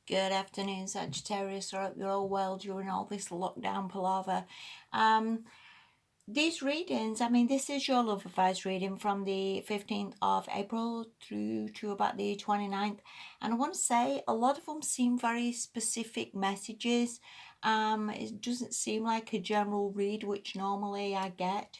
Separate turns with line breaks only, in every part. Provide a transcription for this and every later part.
Good afternoon, Sagittarius. I hope you're all well during all this lockdown palaver. Um, these readings, I mean, this is your love advice reading from the 15th of April through to about the 29th. And I want to say a lot of them seem very specific messages. It doesn't seem like a general read, which normally I get.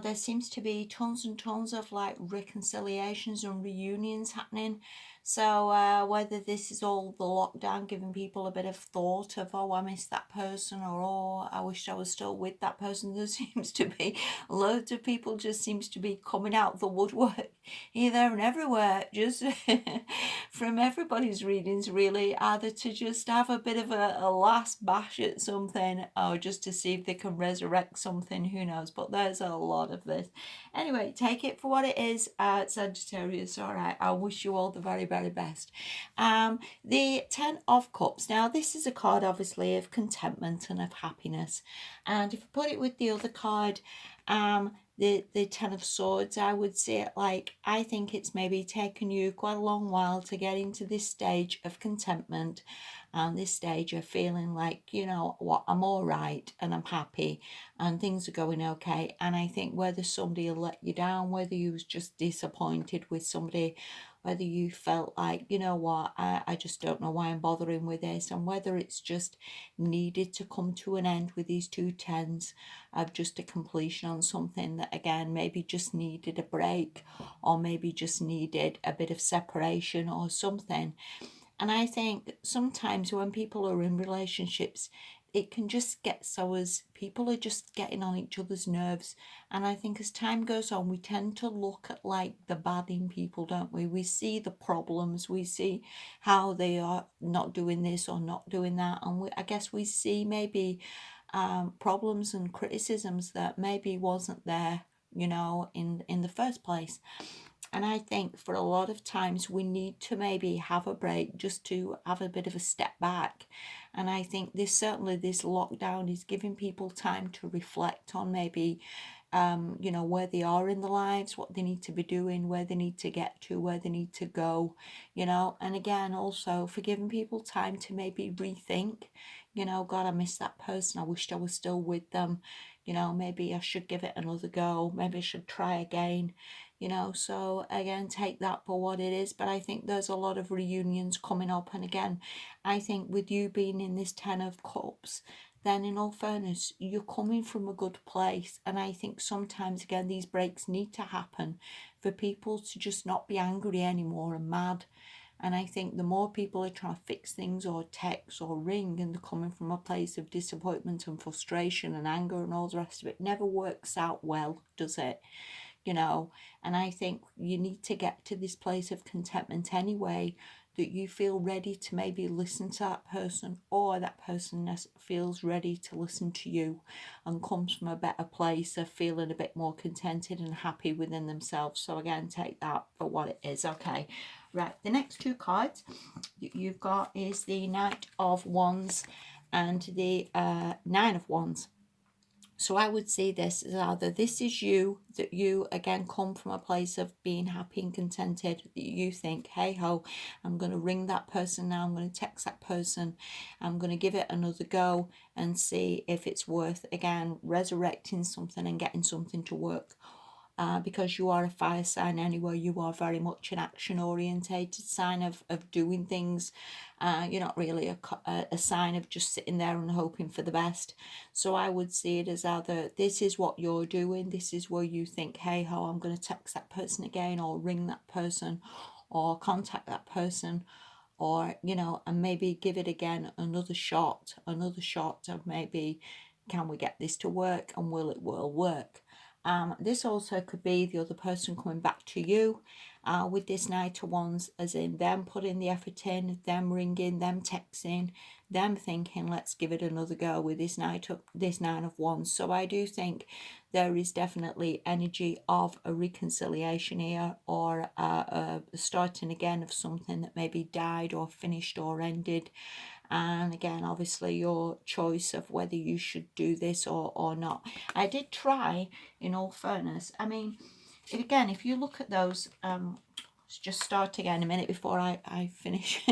There seems to be tons and tons of like reconciliations and reunions happening. So whether this is all the lockdown giving people a bit of thought of, oh, I missed that person, or oh, I wish I was still with that person. There seems to be loads of people just seems to be coming out the woodwork here, there and everywhere, just from everybody's readings really, either to just have a bit of a last bash at something or just to see if they can resurrect something, who knows, but there's a lot of this. Anyway, take it for what it is, Sagittarius. All right, I wish you all the very, very best. The Ten of Cups. Now, this is a card, obviously, of contentment and of happiness. And if I put it with the other card, the Ten of Swords, I would say it like, I think it's maybe taken you quite a long while to get into this stage of contentment and this stage of feeling like, you know what, I'm all right and I'm happy and things are going okay. And I think whether somebody let you down, whether you was just disappointed with somebody, whether you felt like, you know what, I just don't know why I'm bothering with this, and whether it's just needed to come to an end with these two tens of just a completion on something that again maybe just needed a break, or maybe just needed a bit of separation or something. And I think sometimes when people are in relationships, it can just get so as people are just getting on each other's nerves. And I think as time goes on, we tend to look at like the bad in people, don't we? We see the problems, we see how they are not doing this or not doing that. And I guess we see maybe problems and criticisms that maybe wasn't there, in the first place. And I think for a lot of times we need to maybe have a break just to have a bit of a step back. And I think this lockdown is giving people time to reflect on maybe, where they are in their lives, what they need to be doing, where they need to get to, where they need to go, and again, also for giving people time to maybe rethink, God, I miss that person. I wished I was still with them. Maybe I should give it another go. Maybe I should try again. So again, take that for what it is. But I think there's a lot of reunions coming up. And again, I think with you being in this Ten of Cups, then in all fairness, you're coming from a good place. And I think sometimes, again, these breaks need to happen for people to just not be angry anymore and mad. And I think the more people are trying to fix things or text or ring and they're coming from a place of disappointment and frustration and anger and all the rest of it, never works out well, does it? you know. And I think you need to get to this place of contentment anyway, that you feel ready to maybe listen to that person, or that person feels ready to listen to you and comes from a better place of feeling a bit more contented and happy within themselves. So again, take that for what it is. Okay, right, the next two cards that you've got is the Knight of Wands and the Nine of Wands. So I would say this is either this is you, that you again come from a place of being happy and contented, that you think, hey ho, I'm going to ring that person now, I'm going to text that person, I'm going to give it another go and see if it's worth again resurrecting something and getting something to work. Because you are a fire sign anyway, you are very much an action orientated sign of doing things. You're not really a sign of just sitting there and hoping for the best. So I would see it as either this is what you're doing, this is where you think, hey ho, I'm going to text that person again, or ring that person, or contact that person, or and maybe give it again another shot of maybe, can we get this to work, and will work. This also could be the other person coming back to you with this Knight of Wands, as in them putting the effort in, them ringing, them texting, them thinking, let's give it another go with this Nine of Wands. So I do think there is definitely energy of a reconciliation here, or starting again of something that maybe died or finished or ended. And again, obviously your choice of whether you should do this or not. I did try, in all fairness. I mean, again, if you look at those just start again a minute before I finish.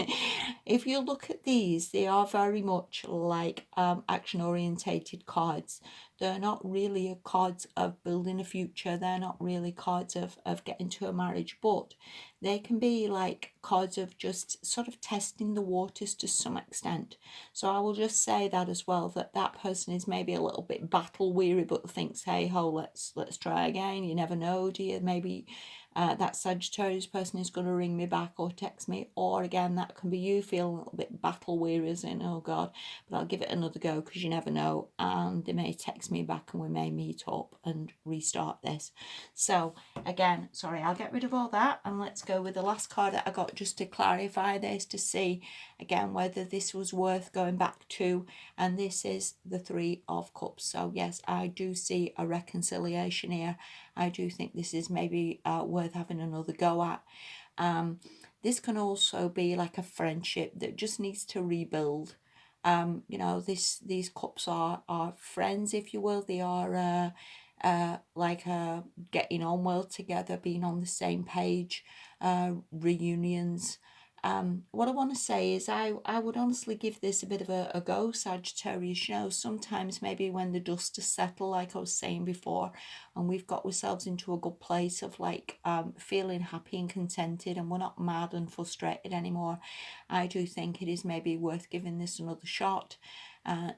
If you look at these, they are very much like action orientated cards. They're not really cards of building a future. They're not really cards of getting to a marriage, but they can be like cards of just sort of testing the waters to some extent. So I will just say that as well, that that person is maybe a little bit battle weary, but thinks, hey ho, let's try again. You never know, do you? Maybe that Sagittarius person is going to ring me back or text me, or again, that can be you feeling a little bit battle weary, as in, oh God, but I'll give it another go because you never know, and they may text me back and we may meet up and restart this. So again, sorry, I'll get rid of all that and let's go with the last card that I got just to clarify this, to see again whether this was worth going back to, and this is the Three of Cups. So yes, I do see a reconciliation here. I do think this is maybe worth having another go at. This can also be like a friendship that just needs to rebuild. You know, these cups are friends, if you will. They are like getting on well together, being on the same page, reunions. What I want to say is I would honestly give this a bit of a go, Sagittarius. You know, sometimes maybe when the dust has settled, like I was saying before, and we've got ourselves into a good place of like feeling happy and contented, and we're not mad and frustrated anymore, I do think it is maybe worth giving this another shot.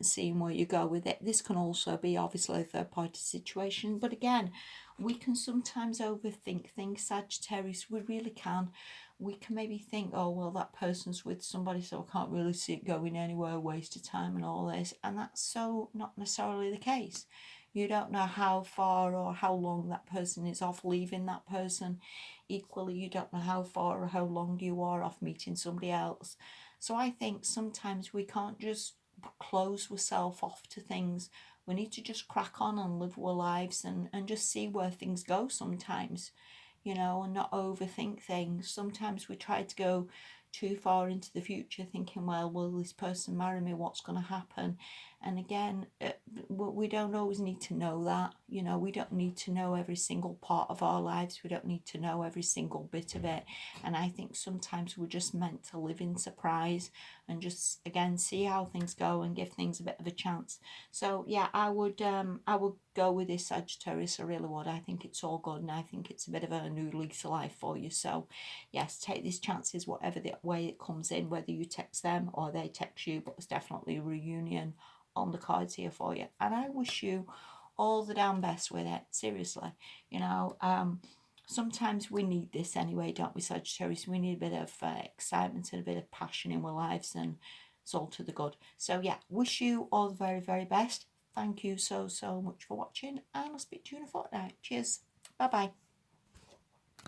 Seeing where you go with it. This can also be obviously a third party situation, but again, we can sometimes overthink things, Sagittarius. We really can. We can maybe think, oh, well, that person's with somebody, so I can't really see it going anywhere, waste of time and all this. And that's so not necessarily the case. You don't know how far or how long that person is off leaving that person. Equally, you don't know how far or how long you are off meeting somebody else. So I think sometimes we can't just close ourselves off to things. We need to just crack on and live our lives and just see where things go sometimes, you know, and not overthink things. Sometimes we try to go too far into the future thinking, well, will this person marry me? What's going to happen? And again, we don't always need to know that. You know, we don't need to know every single part of our lives. We don't need to know every single bit of it. And I think sometimes we're just meant to live in surprise and just again see how things go and give things a bit of a chance. So yeah, I would go with this Sagittarius. I really would. I think it's all good, and I think it's a bit of a new lease of life for you. So yes, take these chances whatever the way it comes in, whether you text them or they text you, but it's definitely a reunion on the cards here for you. And I wish you all the damn best with it, seriously. You know, sometimes we need this anyway, don't we, Sagittarius? We need a bit of excitement and a bit of passion in our lives, and it's all to the good. So yeah, wish you all the very, very best. Thank you so much for watching, and I'll speak to you in a fortnight. Cheers. Bye bye.